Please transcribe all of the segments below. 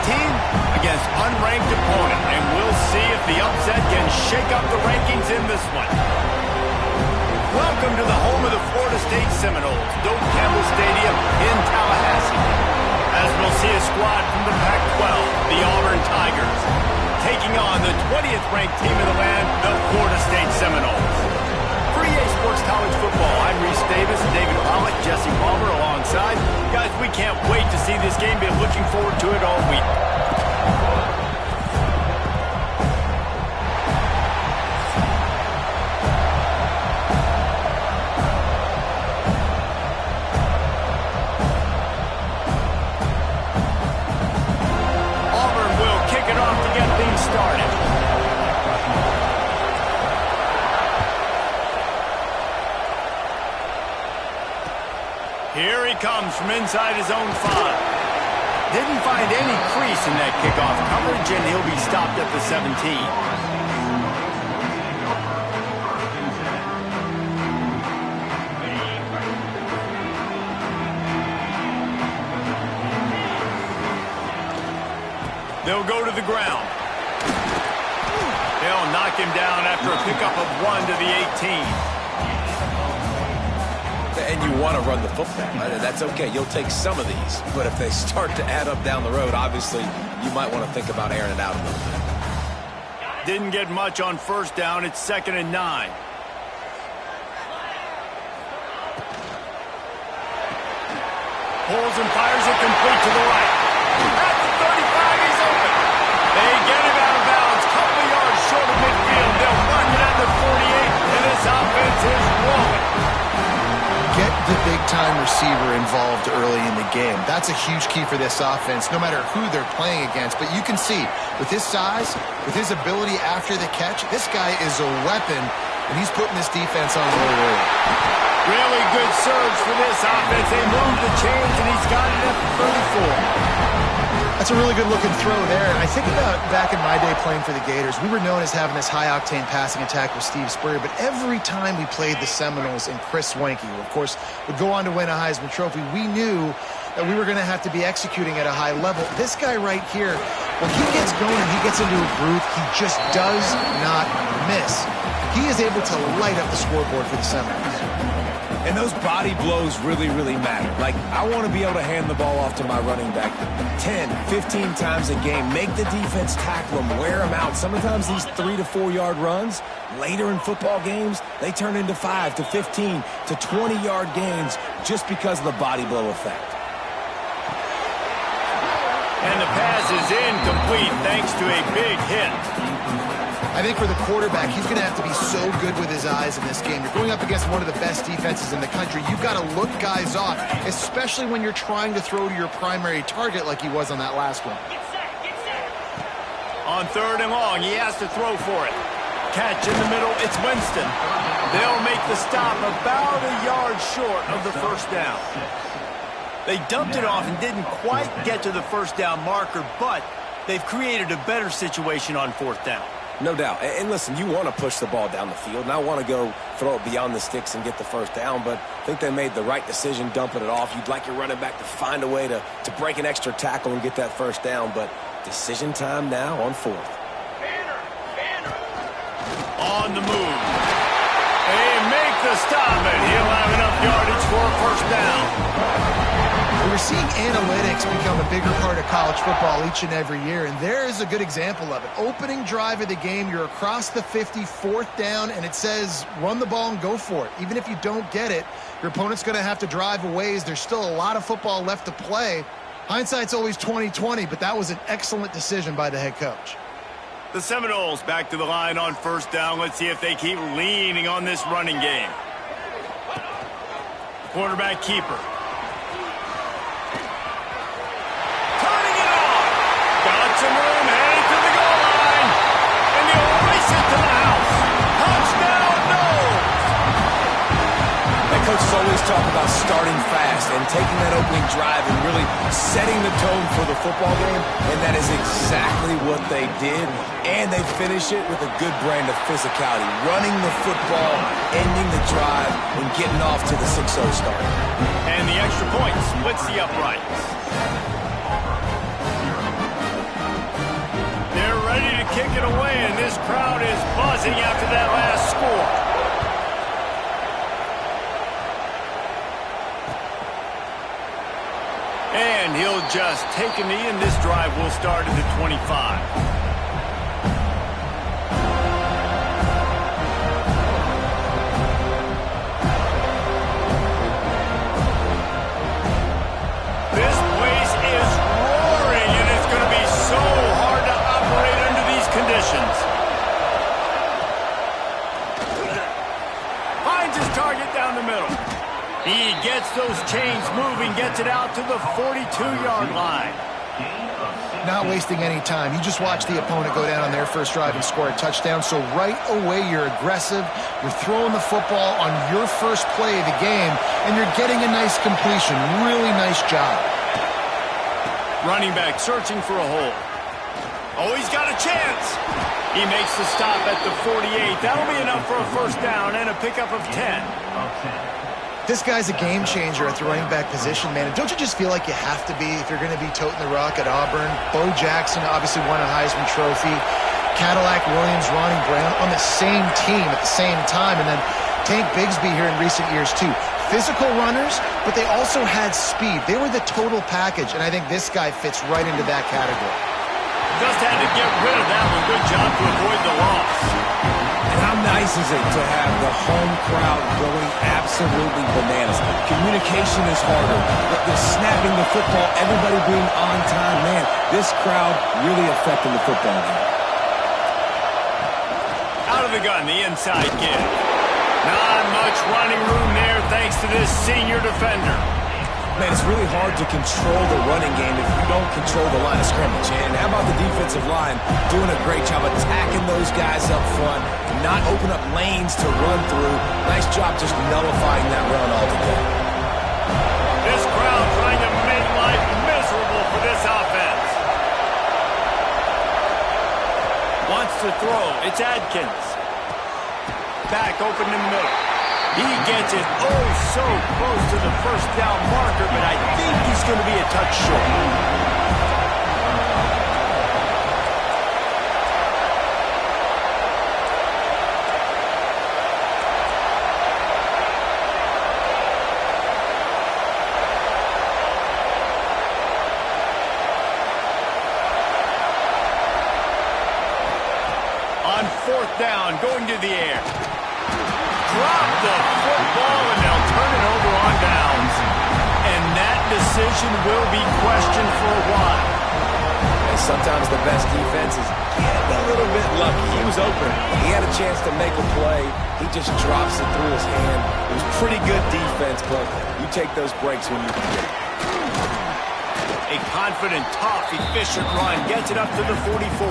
team against unranked opponent, and we'll see if the upset can shake up the rankings in this one. Welcome to the home of the Florida State Seminoles, Doak Campbell Stadium in Tallahassee. As we'll see a squad from the Pac-12, the Auburn Tigers, taking on the 20th ranked team in the land, the Florida State Seminoles. For EA Sports College Football, I'm Reese Davis, David Pollock, Jesse Palmer alongside. Guys, we can't wait to see this game. Been looking forward to it all week. Auburn will kick it off to get things started. Here he comes from inside his own 5. Didn't find any crease in that kickoff coverage, and he'll be stopped at the 17. They'll go to the ground. They'll knock him down after a pickup of 1 to the 18. And you want to run the football. That's okay. You'll take some of these. But if they start to add up down the road, obviously, you might want to think about airing it out a little bit. Didn't get much on first down. It's 2nd and 9. Pulls and fires it complete to the right. At the 35, he's open. They get him out of bounds. Couple of yards short of midfield. They'll mark it at the 48, and this offense is rolling. Get the big-time receiver involved early in the game. That's a huge key for this offense, no matter who they're playing against. But you can see, with his size, with his ability after the catch, this guy is a weapon, and he's putting this defense on the road. Really good surge for this offense. They move the chains, and he's got it at the 34. That's a really good-looking throw there. And I think about back in my day playing for the Gators, we were known as having this high-octane passing attack with Steve Spurrier, but every time we played the Seminoles and Chris Swanke, who, of course, would go on to win a Heisman Trophy, we knew that we were going to have to be executing at a high level. This guy right here, when he gets going and he gets into a groove, he just does not miss. He is able to light up the scoreboard for the Seminoles. And those body blows really, really matter. Like, I want to be able to hand the ball off to my running back 10, 15 times a game. Make the defense tackle them, wear them out. Sometimes these 3 to 4 yard runs, later in football games, they turn into 5 to 15 to 20 yard gains just because of the body blow effect. And the pass is incomplete thanks to a big hit. I think for the quarterback, he's going to have to be so good with his eyes in this game. You're going up against one of the best defenses in the country. You've got to look guys off, especially when you're trying to throw to your primary target like he was on that last one. On 3rd and long, he has to throw for it. Catch in the middle, it's Winston. They'll make the stop about a yard short of the first down. They dumped it off and didn't quite get to the first down marker, but they've created a better situation on 4th down. No doubt. And listen, you want to push the ball down the field, and I want to go throw it beyond the sticks and get the first down, but I think they made the right decision dumping it off. You'd like your running back to find a way to break an extra tackle and get that first down, but decision time now on 4th. On the move. They make the stop, and he'll have enough yardage for a first down. We're seeing analytics become a bigger part of college football each and every year, and there is a good example of it. Opening drive of the game, you're across the 50, 4th down, and it says run the ball and go for it. Even if you don't get it, your opponent's going to have to drive a ways. There's still a lot of football left to play. Hindsight's always 20/20, but that was an excellent decision by the head coach. The Seminoles back to the line on 1st down. Let's see if they keep leaning on this running game. Quarterback keeper. Some room, headed to the goal line, and he'll race it to the house. Touchdown, Noles! The coaches always talk about starting fast and taking that opening drive and really setting the tone for the football game, and that is exactly what they did, and they finish it with a good brand of physicality, running the football, ending the drive, and getting off to the 6-0 start. And the extra point splits the uprights. kick it away, and this crowd is buzzing after that last score. And he'll just take a knee, and this drive will start at the 25. This place is roaring, and it's going to be so hard to operate under these conditions. Finds his target down the middle. He gets those chains moving, gets it out to the 42-yard line. Not wasting any time. You just watch the opponent go down on their first drive and score a touchdown. So right away, you're aggressive. You're throwing the football on your first play of the game, and you're getting a nice completion. Really nice job. Running back searching for a hole. Oh, he's got a chance. He makes the stop at the 48. That'll be enough for a first down and a pickup of 10. This guy's a game changer at the running back position, man. And don't you just feel like you have to be if you're going to be toting the rock at Auburn? Bo Jackson obviously won a Heisman Trophy. Cadillac Williams, Ronnie Brown on the same team at the same time. And then Tank Bigsby here in recent years, too. Physical runners, but they also had speed. They were the total package, and I think this guy fits right into that category. Just had to get rid of that one. Good job to avoid the loss. And how nice is it to have the home crowd going absolutely bananas? Communication is harder. The snapping the football, everybody being on time. Man, this crowd really affecting the football game. Out of the gun, the inside give. Not much running room there thanks to this senior defender. Man, it's really hard to control the running game if you don't control the line of scrimmage. And how about the defensive line doing a great job attacking those guys up front, not open up lanes to run through. Nice job just nullifying that run altogether. This crowd trying to make life miserable for this offense. Wants to throw. It's Adkins. Back open in the middle. He gets it oh so close to the first down marker, but I think he's going to be a touch short. On fourth down, going to the air. Drop the football, and they'll turn it over on downs. And that decision will be questioned for a while. And sometimes the best defense is getting a little bit lucky. He was open. He had a chance to make a play. He just drops it through his hand. It was pretty good defense, but you take those breaks when you can get it. A confident, tough, efficient run gets it up to the 44.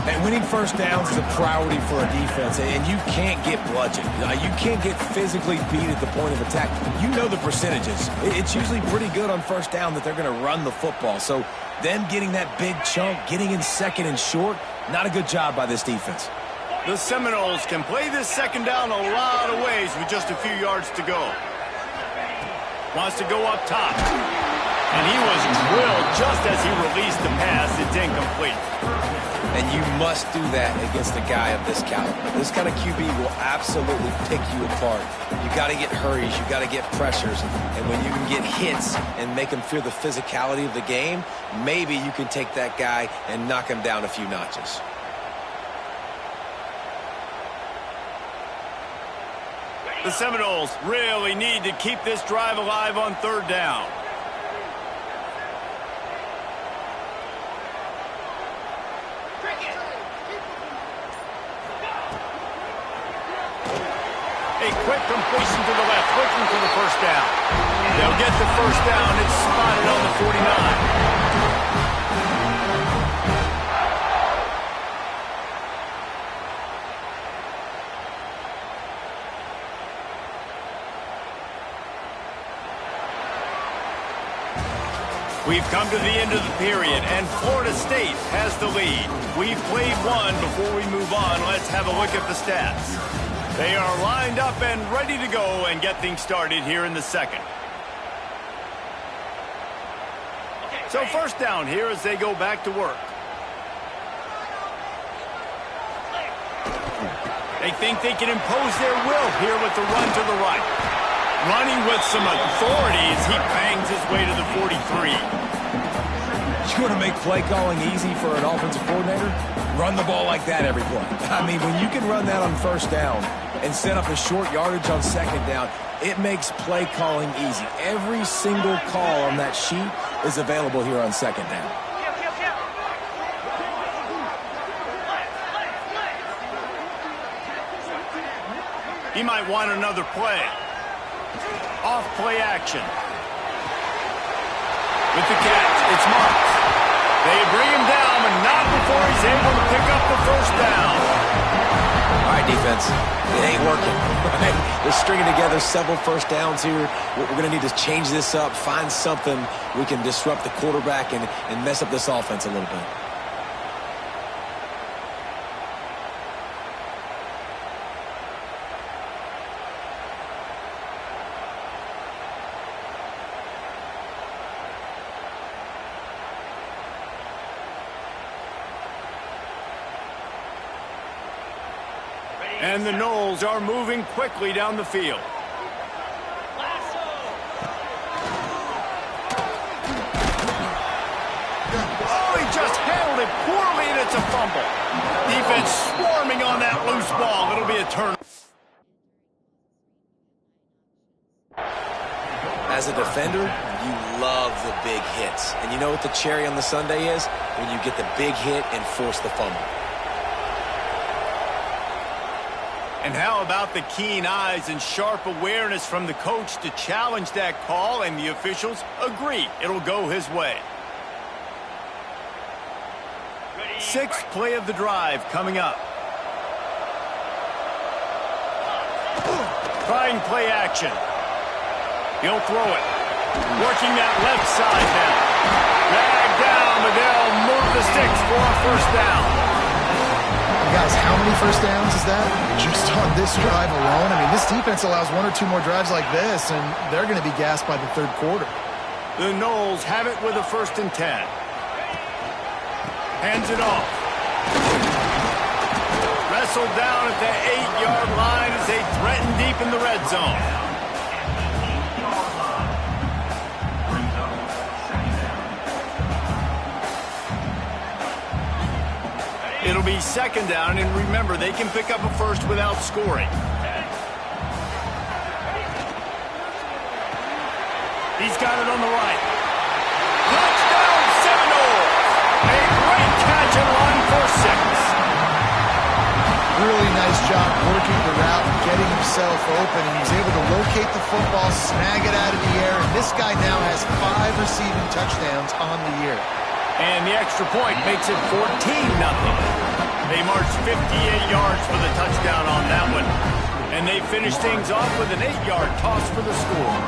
And winning first downs is a priority for a defense, and you can't get bludgeoned. You can't get physically beat at the point of attack. You know the percentages. It's usually pretty good on first down that they're going to run the football. So them getting that big chunk, getting in second and short, not a good job by this defense. The Seminoles can play this second down a lot of ways with just a few yards to go. Wants to go up top. And he was drilled just as he released the pass. It's incomplete. And you must do that against a guy of this caliber. This kind of QB will absolutely pick you apart. You got to get hurries, you got to get pressures, and when you can get hits and make him feel the physicality of the game, maybe you can take that guy and knock him down a few notches. The Seminoles really need to keep this drive alive on third down. A quick completion to the left, looking for the first down. They'll get the first down. It's spotted on the 49. We've come to the end of the period, and Florida State has the lead. We've played one. Before we move on, let's have a look at the stats. They are lined up and ready to go and get things started here in the second. So first down here as they go back to work. They think they can impose their will here with the run to the right. Running with some authority as he bangs his way to the 43. You want to make play calling easy for an offensive coordinator? Run the ball like that every play. I mean, when you can run that on first down and set up a short yardage on second down, it makes play calling easy. Every single call on that sheet is available here on second down. He might want another play. Off play action. With the catch, it's Marks. They bring him down, but not before he's able to pick up the first down. All right, defense, it ain't working. Right? They're stringing together several first downs here. We're going to need to change this up, find something we can disrupt the quarterback and mess up this offense a little bit. And the Noles are moving quickly down the field. Oh, he just handled it poorly, and it's a fumble. Defense swarming on that loose ball. It'll be a turn. As a defender, you love the big hits. And you know what the cherry on the sundae is? When you get the big hit and force the fumble. And how about the keen eyes and sharp awareness from the coach to challenge that call, and the officials agree it'll go his way. Sixth play of the drive coming up. Trying play action. He'll throw it. Working that left side now. Dragged down, but they'll move the sticks for a first down. Guys, how many first downs is that? Just on this drive alone? I mean, this defense allows one or two more drives like this, and they're going to be gassed by the third quarter. The Noles have it with a 1st and 10. Hands it off. Wrestled down at the 8-yard line as they threaten deep in the red zone. It'll be 2nd down, and remember, they can pick up a first without scoring. He's got it on the right. Touchdown, Seminoles! A great catch and run for 6. Really nice job working the route and getting himself open, and he's able to locate the football, snag it out of the air, and this guy now has 5 receiving touchdowns on the year. And the extra point makes it 14-0. They marched 58 yards for the touchdown on that one. And they finish things off with an 8-yard toss for the score.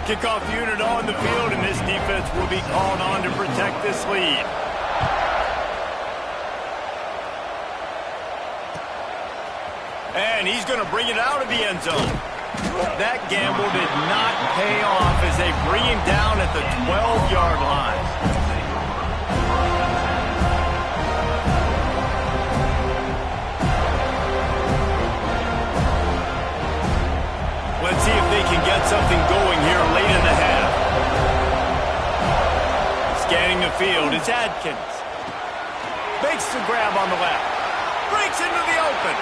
Kickoff unit on the field, and this defense will be called on to protect this lead. And he's going to bring it out of the end zone. That gamble did not pay off as they bring him down at the 12-yard line. Let's see if they can get something going here late in the half. Scanning the field, it's Adkins. Makes the grab on the left. Breaks into the open.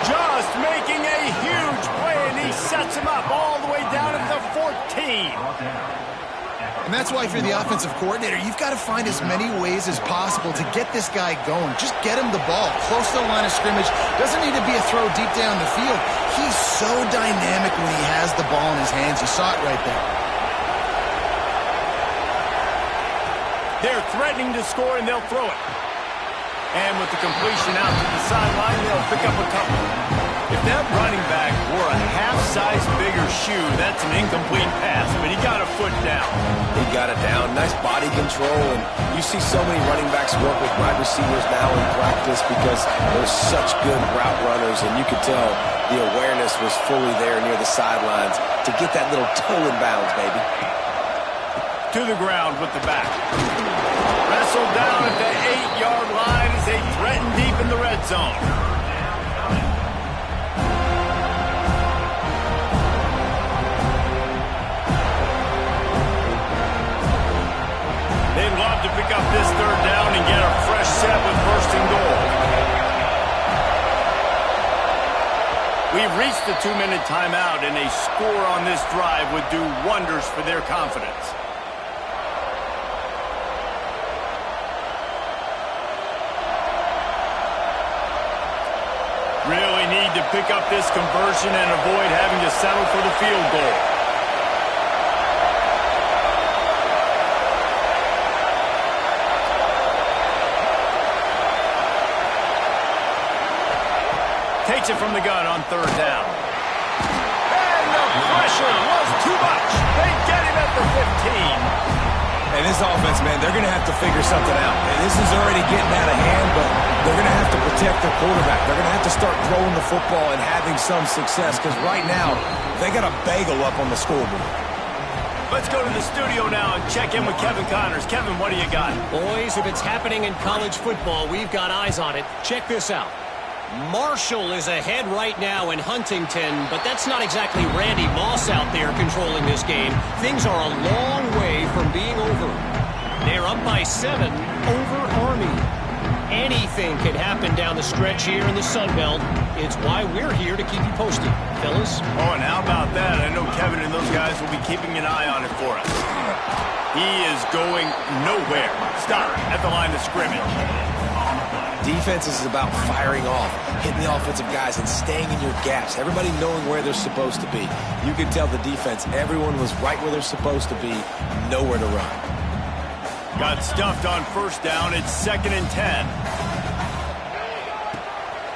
Just making a huge play, and he sets him up all the way down at the 14. And that's why, if you're the offensive coordinator, you've got to find as many ways as possible to get this guy going. Just get him the ball close to the line of scrimmage. Doesn't need to be a throw deep down the field. He's so dynamic when he has the ball in his hands. You saw it right there. They're threatening to score, and they'll throw it. And with the completion out to the sideline, they'll pick up a couple. If that running back were a half-size bigger you. That's an incomplete pass, but he got a foot down. He got it down. Nice body control. And you see so many running backs work with wide receivers now in practice because they're such good route runners. And you could tell the awareness was fully there near the sidelines to get that little toe in bounds, baby. To the ground with the back. Wrestled down at the 8-yard line as they threaten deep in the red zone. They'd love to pick up this third down and get a fresh set with first and goal. We've reached the 2-minute timeout, and a score on this drive would do wonders for their confidence. Really need to pick up this conversion and avoid having to settle for the field goal. Takes it from the gun on third down. And the pressure was too much. They get him at the 15. And this offense, man, they're going to have to figure something out. And this is already getting out of hand, but they're going to have to protect their quarterback. They're going to have to start throwing the football and having some success because right now they got a bagel up on the scoreboard. Let's go to the studio now and check in with Kevin Connors. Kevin, what do you got? Boys, if it's happening in college football, we've got eyes on it. Check this out. Marshall is ahead right now in Huntington, but that's not exactly Randy Moss out there controlling this game. Things are a long way from being over. They're up by 7 over Army. Anything can happen down the stretch here in the Sun Belt. It's why we're here to keep you posted, fellas. Oh, and how about that? I know Kevin and those guys will be keeping an eye on it for us. He is going nowhere. Stop at the line of scrimmage. Defense is about firing off, hitting the offensive guys, and staying in your gaps. Everybody knowing where they're supposed to be. You could tell the defense, everyone was right where they're supposed to be, nowhere to run. Got stuffed on first down. It's 2nd and 10.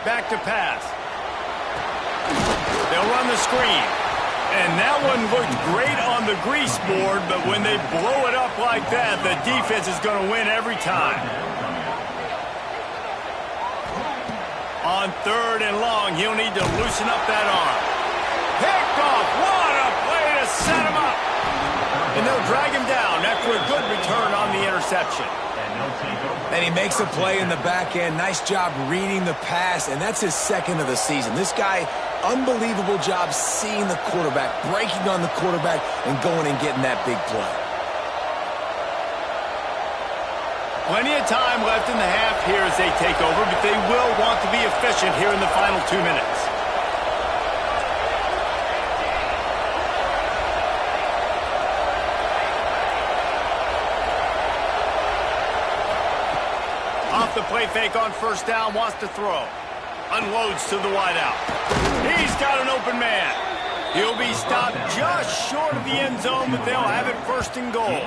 Back to pass. They'll run the screen. And that one looked great on the grease board, but when they blow it up like that, the defense is going to win every time. On 3rd and long, he'll need to loosen up that arm. Picked off. What a play to set him up. And they'll drag him down after a good return on the interception. And he makes a play in the back end. Nice job reading the pass, and that's his 2nd of the season. This guy, unbelievable job seeing the quarterback, breaking on the quarterback, and going and getting that big play. Plenty of time left in the half here as they take over, but they will want to be efficient here in the final 2 minutes. Off the play fake on first down, wants to throw. Unloads to the wideout. He's got an open man. He'll be stopped just short of the end zone, but they'll have it 1st and goal.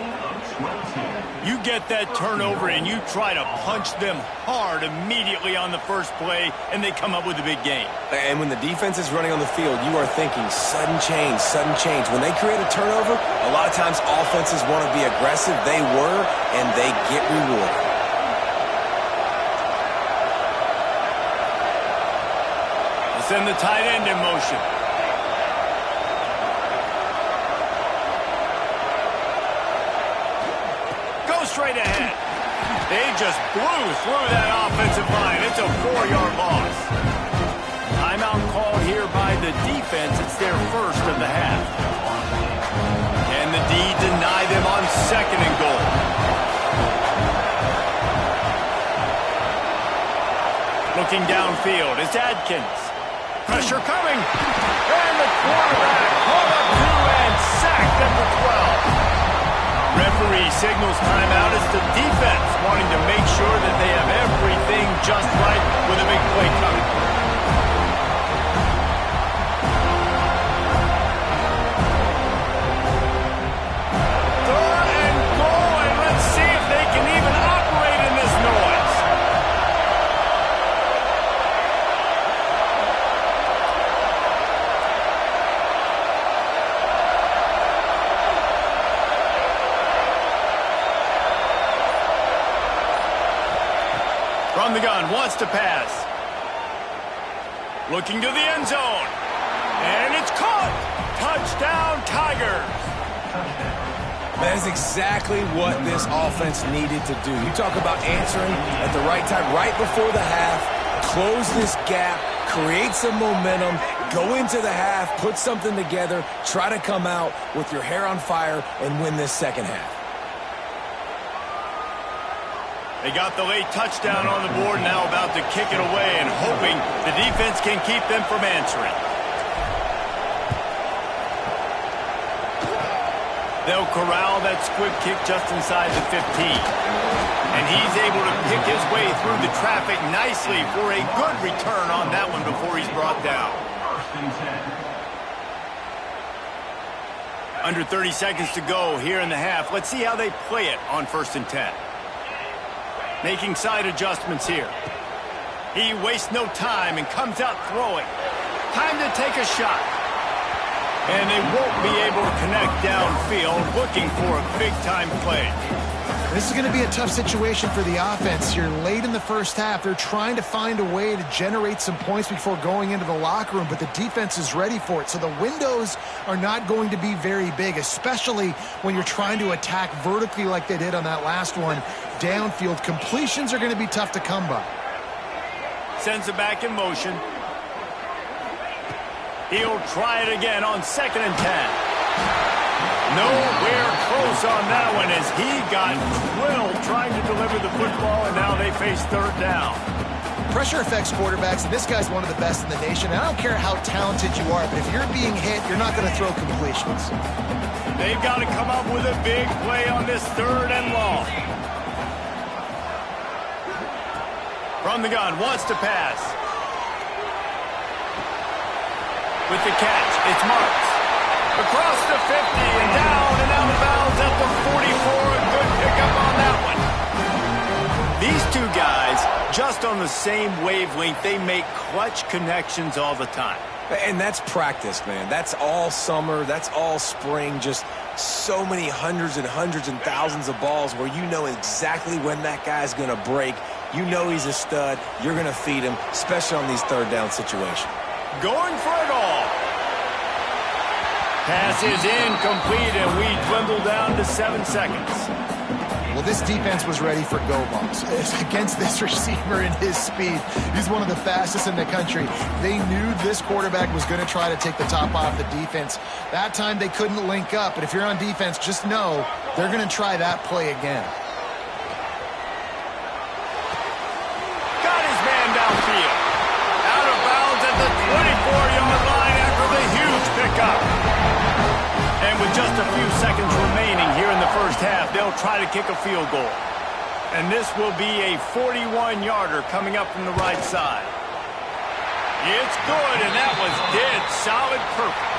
You get that turnover and you try to punch them hard immediately on the first play, and they come up with a big gain. And when the defense is running on the field, you are thinking sudden change, sudden change. When they create a turnover, a lot of times offenses want to be aggressive. They were, and they get rewarded. They send the tight end in motion. Straight ahead. They just blew through that offensive line. It's a 4-yard loss. Timeout called here by the defense. It's their first of the half. And the D deny them on 2nd and goal. Looking downfield is Adkins. Pressure coming. And the quarterback pulled up 2 and sacked at the 12. Referee signals timeout as the defense wanting to make sure that they have everything just right with a big play coming. Third and goal, and let's see if they can even operate in this noise. wants to pass. Looking to the end zone. And it's caught. Touchdown, Tigers. That is exactly what this offense needed to do. You talk about answering at the right time, right before the half, close this gap, create some momentum, go into the half, put something together, try to come out with your hair on fire and win this second half. They got the late touchdown on the board, now about to kick it away and hoping the defense can keep them from answering. They'll corral that squib kick just inside the 15. And he's able to pick his way through the traffic nicely for a good return on that one before he's brought down. Under 30 seconds to go here in the half. Let's see how they play it on 1st and 10. Making side adjustments here. He wastes no time and comes out throwing. Time to take a shot. And they won't be able to connect downfield, looking for a big-time play. This is going to be a tough situation for the offense. You're late in the first half. They're trying to find a way to generate some points before going into the locker room, but the defense is ready for it. So the windows are not going to be very big, especially when you're trying to attack vertically like they did on that last one. Downfield completions are going to be tough to come by. Sends it back in motion. He'll try it again on 2nd and 10. Nowhere close on that one as he got drilled trying to deliver the football, and now they face 3rd down. Pressure affects quarterbacks, and this guy's one of the best in the nation. And I don't care how talented you are, but if you're being hit, you're not going to throw completions. They've got to come up with a big play on this 3rd and long. From the gun, wants to pass. With the catch, it's Marks. Across the 50 and down and out of bounds at the 44. A good pickup on that one. These two guys, just on the same wavelength, they make clutch connections all the time. And that's practice, man. That's all summer. That's all spring. Just so many hundreds and thousands of balls where you know exactly when that guy's going to break. You know he's a stud. You're going to feed him, especially on these 3rd down situations. Going for it all. Pass is incomplete, and we dwindle down to 7 seconds. Well, this defense was ready for go balls. Against this receiver and his speed, he's one of the fastest in the country. They knew this quarterback was going to try to take the top off the defense. That time they couldn't link up, but if you're on defense, just know they're going to try that play again. Got his man downfield. Out of bounds at the 24-yard line after the huge pickup. And with just a few seconds remaining here in the first half, they'll try to kick a field goal. And this will be a 41-yarder coming up from the right side. It's good, and that was dead solid perfect.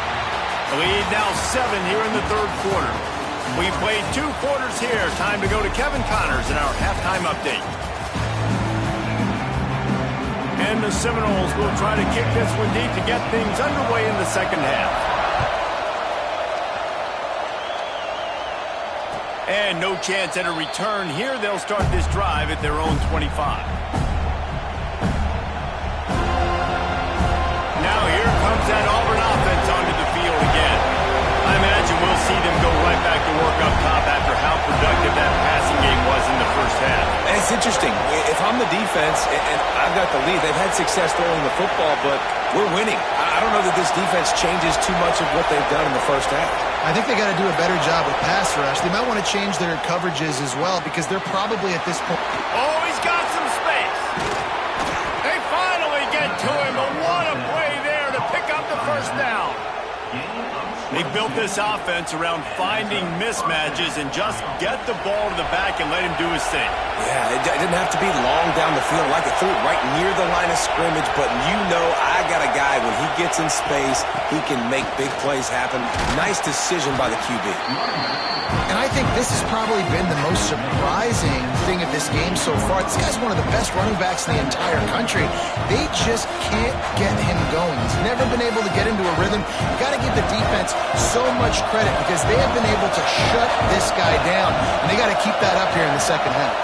The lead now 7 here in the 3rd quarter. We played 2 quarters here. Time to go to Kevin Connors in our halftime update. And the Seminoles will try to kick this one deep to get things underway in the second half. And no chance at a return here. They'll start this drive at their own 25. Now here comes that Auburn offense onto the field again. I imagine we'll see them go right back to work up top after how productive that passing game was in the first half. And it's interesting. If I'm the defense and I've got the lead, they've had success throwing the football, but we're winning. I don't know that this defense changes too much of what they've done in the first half. I think they got to do a better job with pass rush. They might want to change their coverages as well because they're probably at this point. Oh, he's got some space. They finally get to him, but what a play there to pick up the first down. They built this offense around finding mismatches and just get the ball to the back and let him do his thing. Yeah, it didn't have to be long down the field. Like it threw it right near the line of scrimmage, but you know I got a guy, when he gets in space, he can make big plays happen. Nice decision by the QB. And I think this has probably been the most surprising thing of this game so far. This guy's one of the best running backs in the entire country. They just can't get him going. He's never been able to get into a rhythm. You got to give the defense so much credit because they have been able to shut this guy down. And they got to keep that up here in the second half.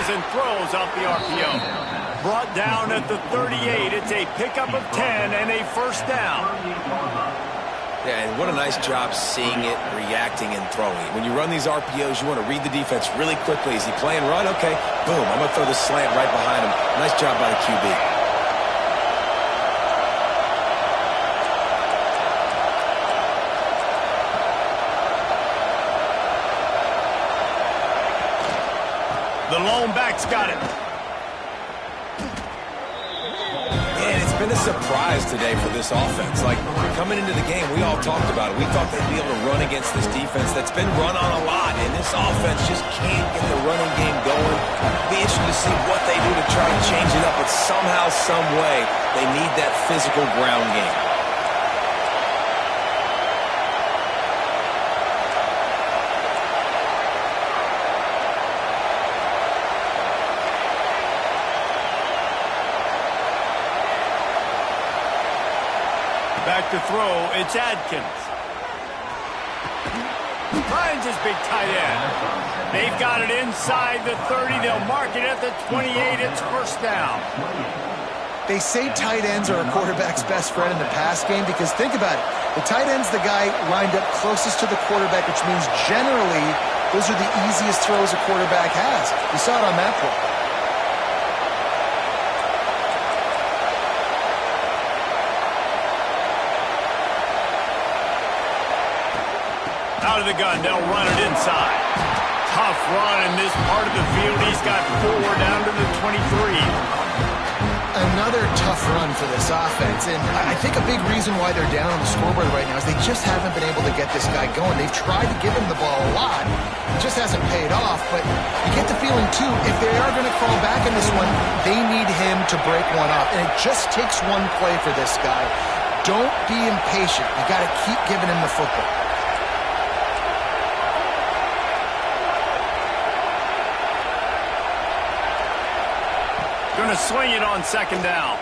tackles and throws off the RPO. Brought down at the 38. It's a pickup of 10 and a first down. Yeah, and what a nice job seeing it, reacting, and throwing. When you run these RPOs, you want to read the defense really quickly. Is he playing run? Okay, boom, I'm going to throw the slant right behind him. Nice job by the QB. The lone back's got it. Man, it's been a surprise today for this offense. Like, coming into the game, we all talked about it. We thought they'd be able to run against this defense that's been run on a lot, and this offense just can't get the running game going. It'll be interesting to see what they do to try to change it up, but somehow, some way, they need that physical ground game. Back to throw, it's Adkins. Finds his big tight end. They've got it inside the 30. They'll mark it at the 28. It's first down. They say tight ends are a quarterback's best friend in the pass game because think about it. The tight end's the guy lined up closest to the quarterback, which means generally those are the easiest throws a quarterback has. We saw it on that play. Out of the gun, they'll run it inside. Tough run in this part of the field. He's got 4 down to the 23. Another tough run for this offense, and I think a big reason why they're down on the scoreboard right now is they just haven't been able to get this guy going. They've tried to give him the ball a lot. It just hasn't paid off, but you get the feeling, too, if they are going to crawl back in this one, they need him to break one off, and it just takes one play for this guy. Don't be impatient. You got to keep giving him the football. Going to swing it on second down.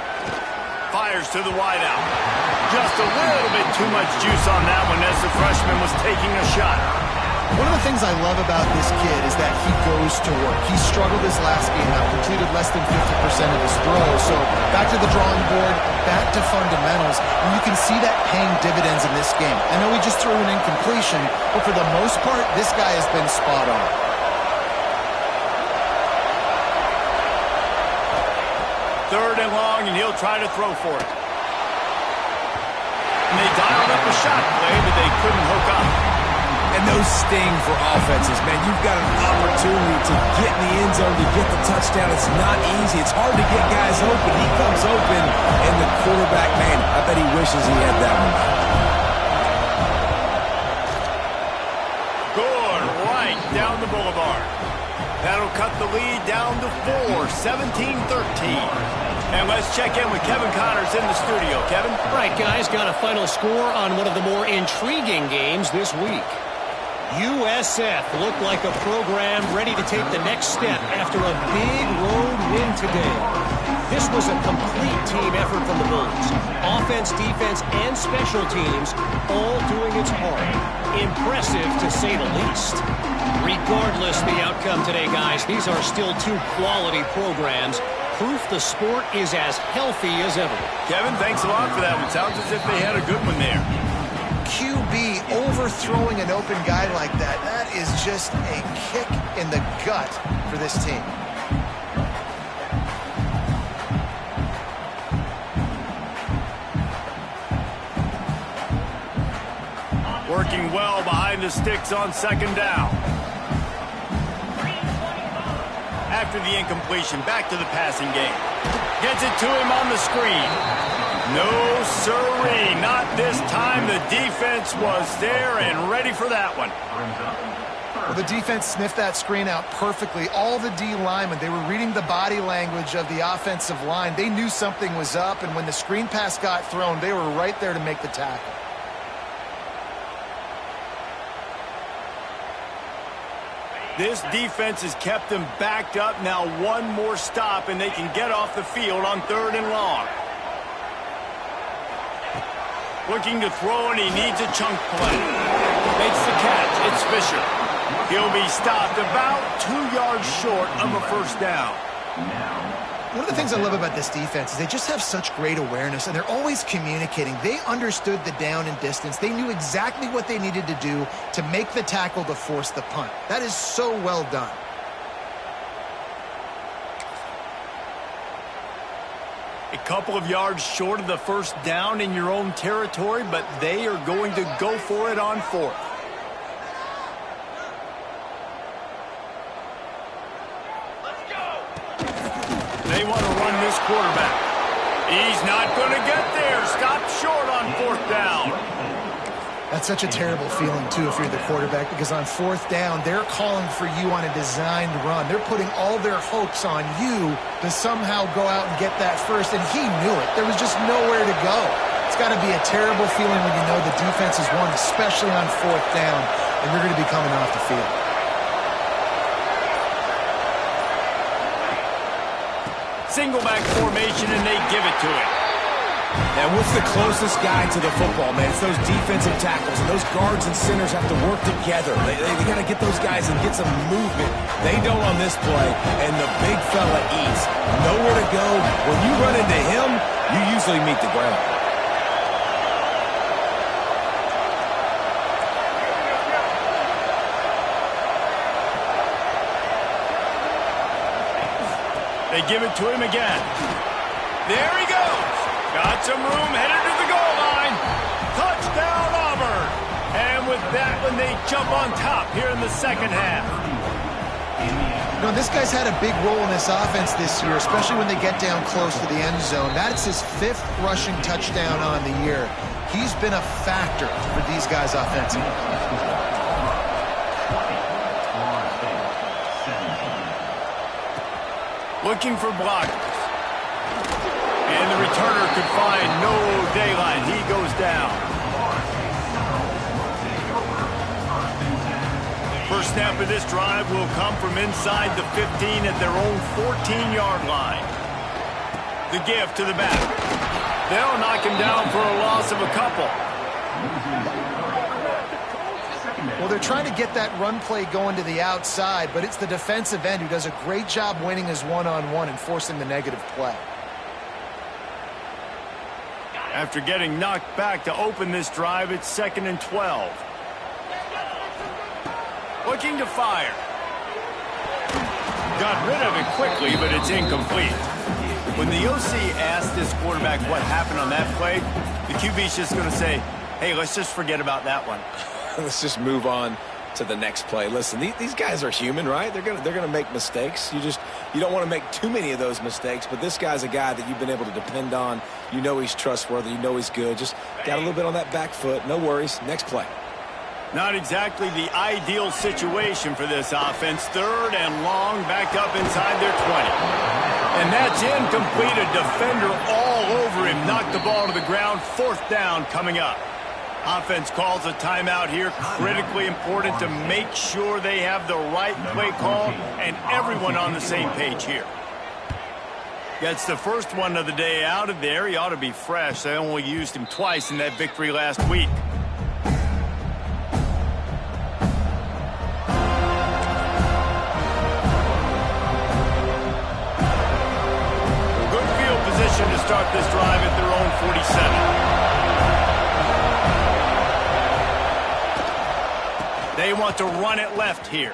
Fires to the wideout. Just a little bit too much juice on that one as the freshman was taking a shot. One of the things I love about this kid is that he goes to work. He struggled his last game out, completed less than 50% of his throws. So back to the drawing board, back to fundamentals, and you can see that paying dividends in this game. I know he just threw an incompletion, but for the most part, this guy has been spot on. Third and long, and he'll try to throw for it. And they dialed up a shot play, but they couldn't hook up. And those sting for offenses, man. You've got an opportunity to get in the end zone, to get the touchdown. It's not easy. It's hard to get guys open. He comes open, and the quarterback, man, I bet he wishes he had that one. Good, right down the boulevard. That'll cut the lead down to 4, 17-13. And let's check in with Kevin Connors in the studio. Kevin? Right, guys, got a final score on one of the more intriguing games this week. USF looked like a program ready to take the next step after a big road win today. This was a complete team effort from the Bulls. Offense, defense, and special teams all doing its part. Impressive, to say the least. Regardless the outcome today, guys, these are still 2 quality programs. Proof the sport is as healthy as ever. Kevin, thanks a lot for that one. Sounds as if they had a good one there. QB overthrowing an open guy like that, that is just a kick in the gut for this team. Working well behind the sticks on second down. After the incompletion, back to the passing game. Gets it to him on the screen. No sirree, not this time. The defense was there and ready for that one. Well, the defense sniffed that screen out perfectly. All the D linemen, they were reading the body language of the offensive line. They knew something was up, and when the screen pass got thrown, they were right there to make the tackle. This defense has kept them backed up. Now one more stop, and they can get off the field on third and long. Looking to throw, and he needs a chunk play. Makes the catch. It's Fisher. He'll be stopped about 2 yards short of a first down. One of the things I love about this defense is they just have such great awareness, and they're always communicating. They understood the down and distance. They knew exactly what they needed to do to make the tackle to force the punt. That is so well done. A couple of yards short of the first down in your own territory, but they are going to go for it on fourth. They want to run this quarterback. He's not going to get there. Stopped short on fourth down. That's such a terrible feeling, too, if you're the quarterback, because on fourth down, they're calling for you on a designed run. They're putting all their hopes on you to somehow go out and get that first, and he knew it. There was just nowhere to go. It's got to be a terrible feeling when you know the defense has won, especially on fourth down, and you're going to be coming off the field. Single back formation, and they give it to him. And what's the closest guy to the football, man? It's those defensive tackles, and those guards and centers have to work together. They got to get those guys and get some movement. They don't on this play, and the big fella eats. Nowhere to go. When you run into him, you usually meet the ground. They give it to him again. There he goes. Got some room, headed to the goal line. Touchdown, Auburn. And with that one, they jump on top here in the second half. You know, this guy's had a big role in this offense this year, especially when they get down close to the end zone. That's his 5th rushing touchdown on the year. He's been a factor for these guys offensively. Looking for blockers. And the returner could find no daylight. He goes down. First snap of this drive will come from inside the 15 at their own 14-yard line. The give to the back. They'll knock him down for a loss of a couple. Well, they're trying to get that run play going to the outside, but it's the defensive end who does a great job winning his one-on-one and forcing the negative play. After getting knocked back to open this drive, it's 2nd and 12. Looking to fire. Got rid of it quickly, but it's incomplete. When the OC asked this quarterback what happened on that play, the QB's just going to say, hey, let's just forget about that one. Let's just move on to the next play. Listen, these guys are human, right? They're gonna make mistakes. You don't want to make too many of those mistakes, but this guy's a guy that you've been able to depend on. You know he's trustworthy. You know he's good. Just got a little bit on that back foot. No worries. Next play. Not exactly the ideal situation for this offense. 3rd and long, backed up inside their 20. And that's incomplete. A defender all over him. Knocked the ball to the ground. 4th down coming up. Offense calls a timeout here. Critically important to make sure they have the right play call and everyone on the same page here. Gets the first one of the day out of there. He ought to be fresh. They only used him twice in that victory last week. Good field position to start this drive at their own 47. They want to run it left here.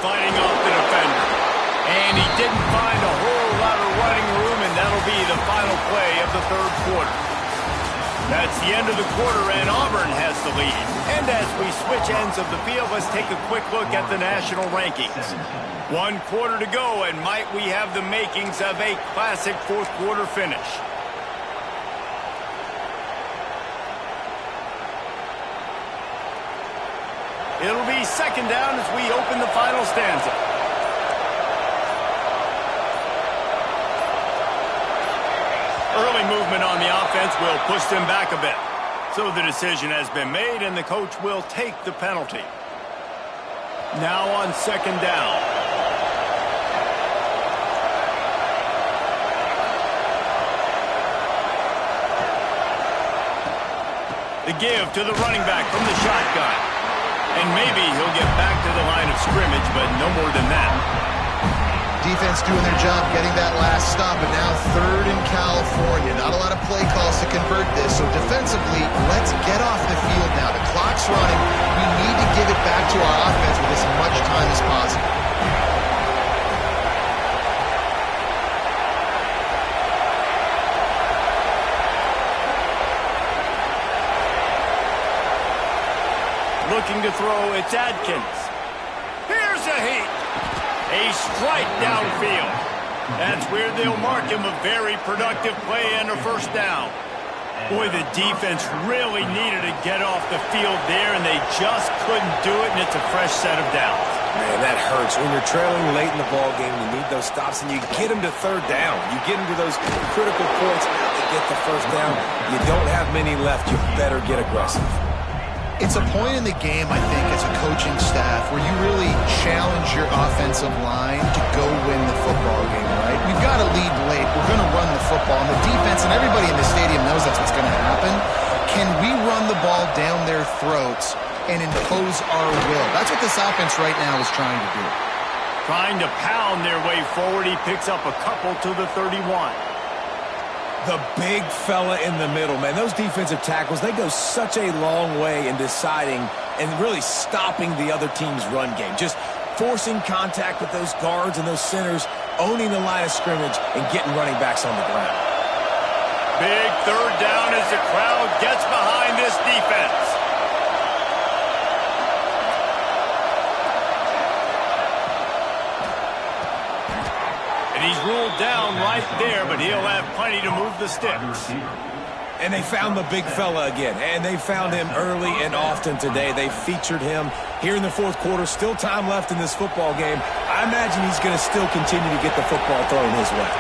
Fighting off the defender. And he didn't find a whole lot of running room, and that'll be the final play of the 3rd quarter. That's the end of the quarter, and Auburn has the lead. And as we switch ends of the field, let's take a quick look at the national rankings. 1 quarter to go, and might we have the makings of a classic 4th quarter finish. It'll be 2nd down as we open the final stanza. Early movement on the offense will push them back a bit. So the decision has been made, and the coach will take the penalty. Now on 2nd down. The give to the running back from the shotgun. And maybe he'll get back to the line of scrimmage, but no more than that. Defense doing their job, getting that last stop, and now third in California. Not a lot of play calls to convert this, so defensively, let's get off the field now. The clock's running. We need to give it back to our offense with as much time as possible. Looking to throw, it's Adkins. Here's a heat. A strike downfield. That's where they'll mark him. A very productive play and a first down. Boy, the defense really needed to get off the field there, and they just couldn't do it, and it's a fresh set of downs. Man, that hurts. When you're trailing late in the ball game, you need those stops, and you get them to third down. You get them to those critical points to get the first down. You don't have many left. You better get aggressive. It's a point in the game, I think, as a coaching staff where you really challenge your offensive line to go win the football game, right? We've got to lead late. We're going to run the football. And the defense and everybody in the stadium knows that's what's going to happen. Can we run the ball down their throats and impose our will? That's what this offense right now is trying to do. Trying to pound their way forward. He picks up a couple to the 31. The big fella in the middle, man. Those defensive tackles, they go such a long way in deciding and really stopping the other team's run game. Just forcing contact with those guards and those centers, owning the line of scrimmage, and getting running backs on the ground. Big third down as the crowd gets behind this defense. He's ruled down right there, but he'll have plenty to move the sticks. And they found the big fella again, and they found him early and often today. They featured him here in the fourth quarter. Still time left in this football game. I imagine he's going to still continue to get the football thrown his way.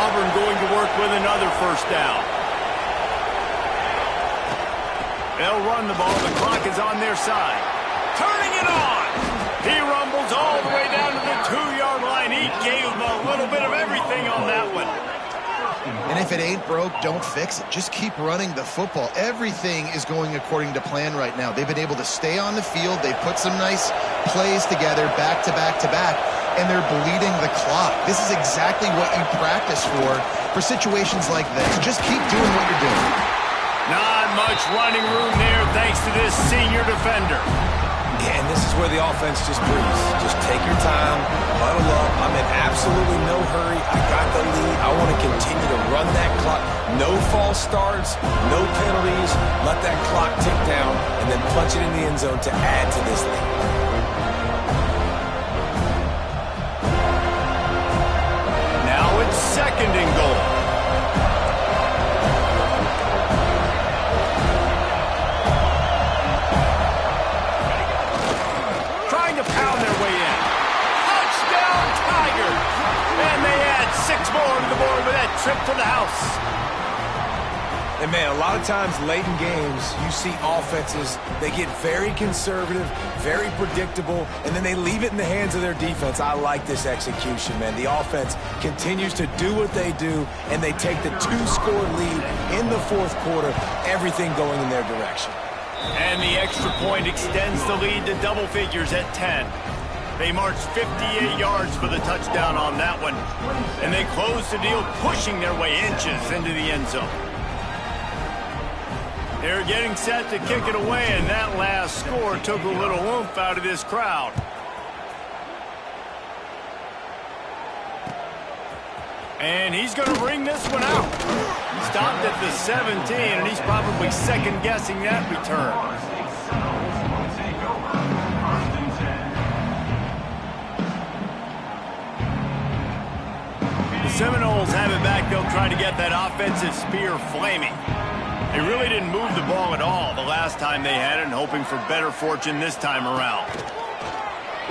Auburn going to work with another first down. They'll run the ball. The clock is on their side. Turning it on. He rumbles all the way down to the 2-yard line. He gave him a little bit of everything on that one. And if it ain't broke, don't fix it. Just keep running the football. Everything is going according to plan right now. They've been able to stay on the field. They put some nice plays together back to back to back, and they're bleeding the clock. This is exactly what you practice for situations like this. Just keep doing what you're doing. Not much running room there thanks to this senior defender. Yeah, and this is where the offense just breathes. Just take your time, huddle up. I'm in absolutely no hurry. I got the lead. I want to continue to run that clock. No false starts, no penalties. Let that clock tick down, and then punch it in the end zone to add to this lead. Now it's second and goal. Pound their way in. Touchdown, Tigers! And they add 6 more to the board with that trip to the house. And, man, a lot of times late in games, you see offenses, they get very conservative, very predictable, and then they leave it in the hands of their defense. I like this execution, man. The offense continues to do what they do, and they take the 2-score lead in the fourth quarter, everything going in their direction. And the extra point extends the lead to double figures at 10. They marched 58 yards for the touchdown on that one. And they close the deal, pushing their way inches into the end zone. They're getting set to kick it away, and that last score took a little oomph out of this crowd. And he's going to bring this one out. Stopped at the 17, and he's probably second-guessing that return. The Seminoles have it back. They'll try to get that offensive spear flaming. They really didn't move the ball at all the last time they had it, and hoping for better fortune this time around.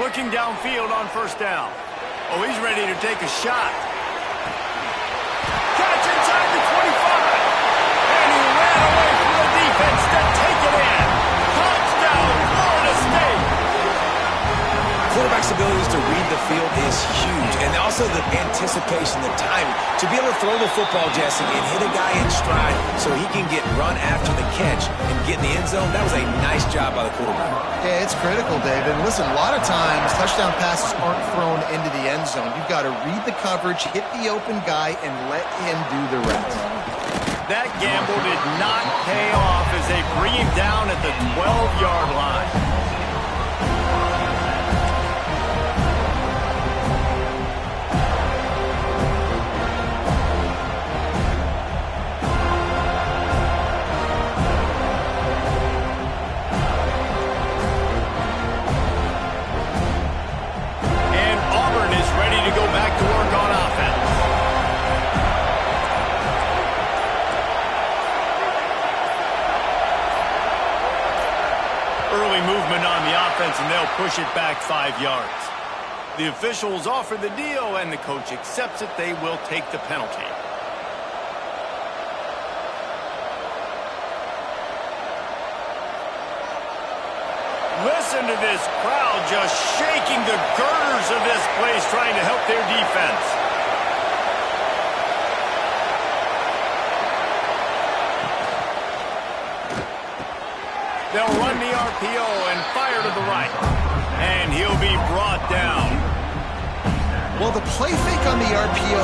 Looking downfield on first down. Oh, he's ready to take a shot. Catch inside the 25. And he ran away from the defense to take it in. Touchdown, Florida State. Quarterback flexibility to read the field is huge. And also the anticipation, the timing. To be able to throw the football, Jesse, and hit a guy in stride so he can get run after the catch and get in the end zone, that was a nice job by the quarterback. Yeah, it's critical, David. Listen, a lot of times touchdown passes aren't thrown into the end zone. You've got to read the coverage, hit the open guy, and let him do the rest. That gamble did not pay off as they bring him down at the 12-yard line. And they'll push it back 5 yards. The officials offer the deal, and the coach accepts it. They will take the penalty. Listen to this crowd just shaking the girders of this place, trying to help their defense. They'll run the RPO and fire to the right. And he'll be brought down. Well, the play fake on the RPO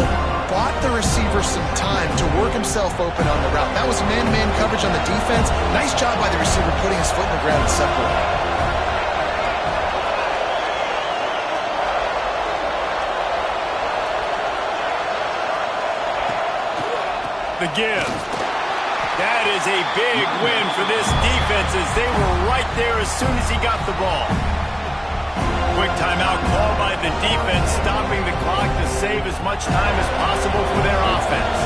bought the receiver some time to work himself open on the route. That was man-to-man coverage on the defense. Nice job by the receiver putting his foot in the ground and separating. The give. That is a big win for this defense as they were right there as soon as he got the ball. Quick timeout called by the defense, stopping the clock to save as much time as possible for their offense.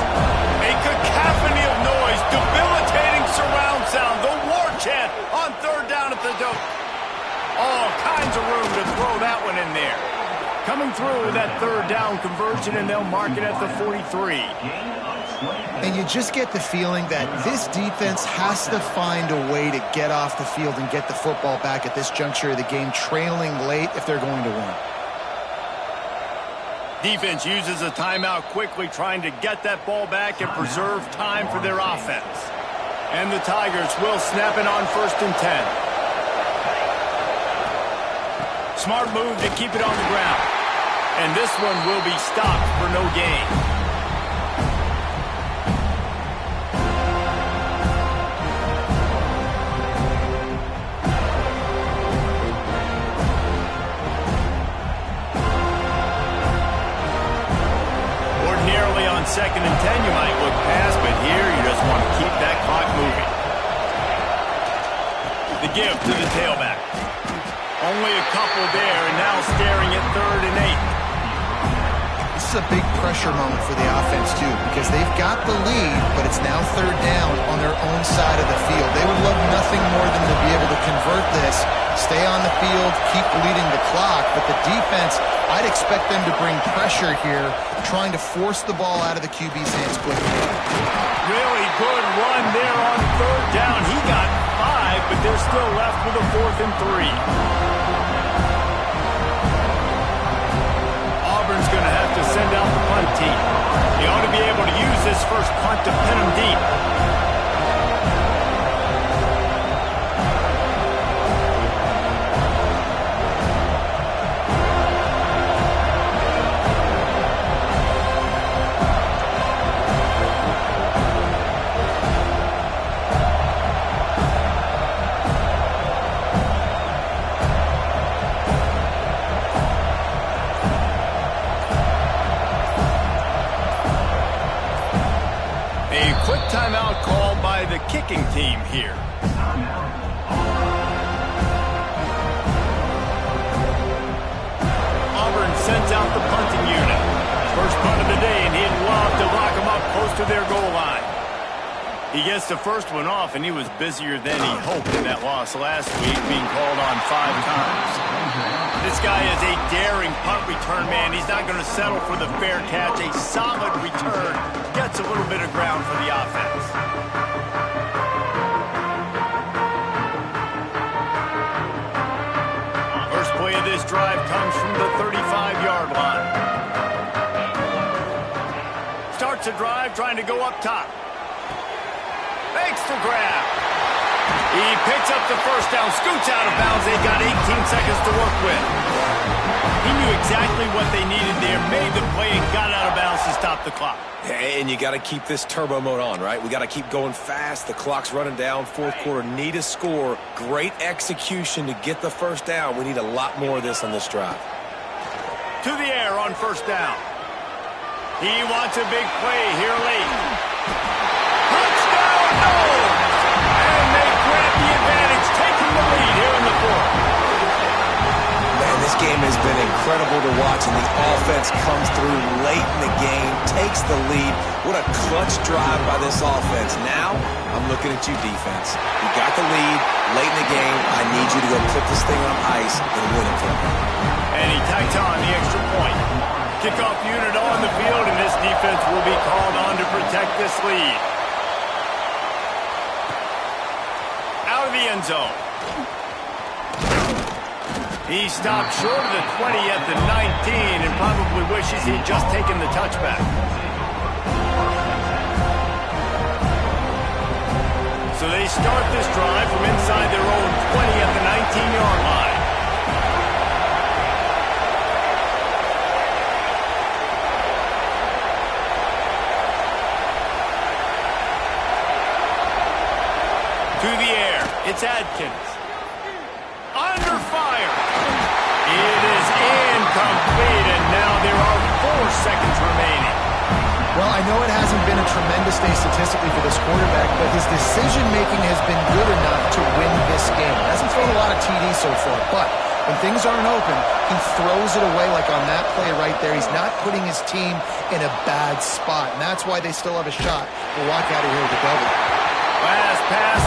A cacophony of noise, debilitating surround sound, the war chant on third down at the dope. All kinds of room to throw that one in there. Coming through that third down conversion, and they'll mark it at the 43. And you just get the feeling that this defense has to find a way to get off the field and get the football back at this juncture of the game, trailing late if they're going to win. Defense uses a timeout quickly, trying to get that ball back and preserve time for their offense. And the Tigers will snap it on 1st and 10. Smart move to keep it on the ground. And this one will be stopped for no gain. Second and 10, you might look past, but here you just want to keep that clock moving. The give to the tailback. Only a couple there, and now staring at 3rd and 8. This is a big pressure moment for the offense, too, because they've got the lead, but it's now 3rd down on their own side of the field. They would love nothing more than to be able to convert this, stay on the field, keep bleeding the clock, but the defense, I'd expect them to bring pressure here, trying to force the ball out of the QB's hands quickly. Really good run there on 3rd down. He got 5, but they're still left with a 4th and 3. Auburn's going to have to send out the punt team. They ought to be able to use this first punt to pin them deep. Timeout called by the kicking team here. Auburn sends out the punting unit. First punt of the day, and he'd love to lock them up close to their goal line. He gets the first one off, and he was busier than he hoped in that loss last week, being called on 5 times. This guy is a daring punt return man. He's not going to settle for the fair catch. A solid return gets a little bit of ground for the offense. First play of this drive comes from starts a drive trying to go up top. Makes the grab. He picks up the first down, scoots out of bounds. They got 18 seconds to work with. He knew exactly what they needed there, made the play, and got out of bounds to stop the clock. And you got to keep this turbo mode on, right? We got to keep going fast. The clock's running down. Fourth quarter, need a score. Great execution to get the first down. We need a lot more of this on this drive. To the air on first down. He wants a big play here late. Touchdown, no! And they grab the advantage, taking the lead here in the fourth. Man, this game has been incredible to watch, and the offense comes through late in the game, takes the lead. What a clutch drive by this offense. Now, I'm looking at you, defense. You got the lead late in the game. I need you to go put this thing on ice and win it for me. And he tacks on the extra point. Kickoff unit on the field, and this defense will be called on to protect this lead. Out of the end zone. He stopped short of the 20 at the 19 and probably wishes he'd just taken the touchback. So they start this drive from inside their own 20 at the 19-yard line. To the air, it's Adkins. Under fire. It is incomplete, and now there are 4 seconds remaining. Well, I know it hasn't been a tremendous day statistically for this quarterback, but his decision-making has been good enough to win this game. Hasn't thrown a lot of TDs so far, but when things aren't open, he throws it away like on that play right there. He's not putting his team in a bad spot, and that's why they still have a shot to walk out of here with a double. Last pass.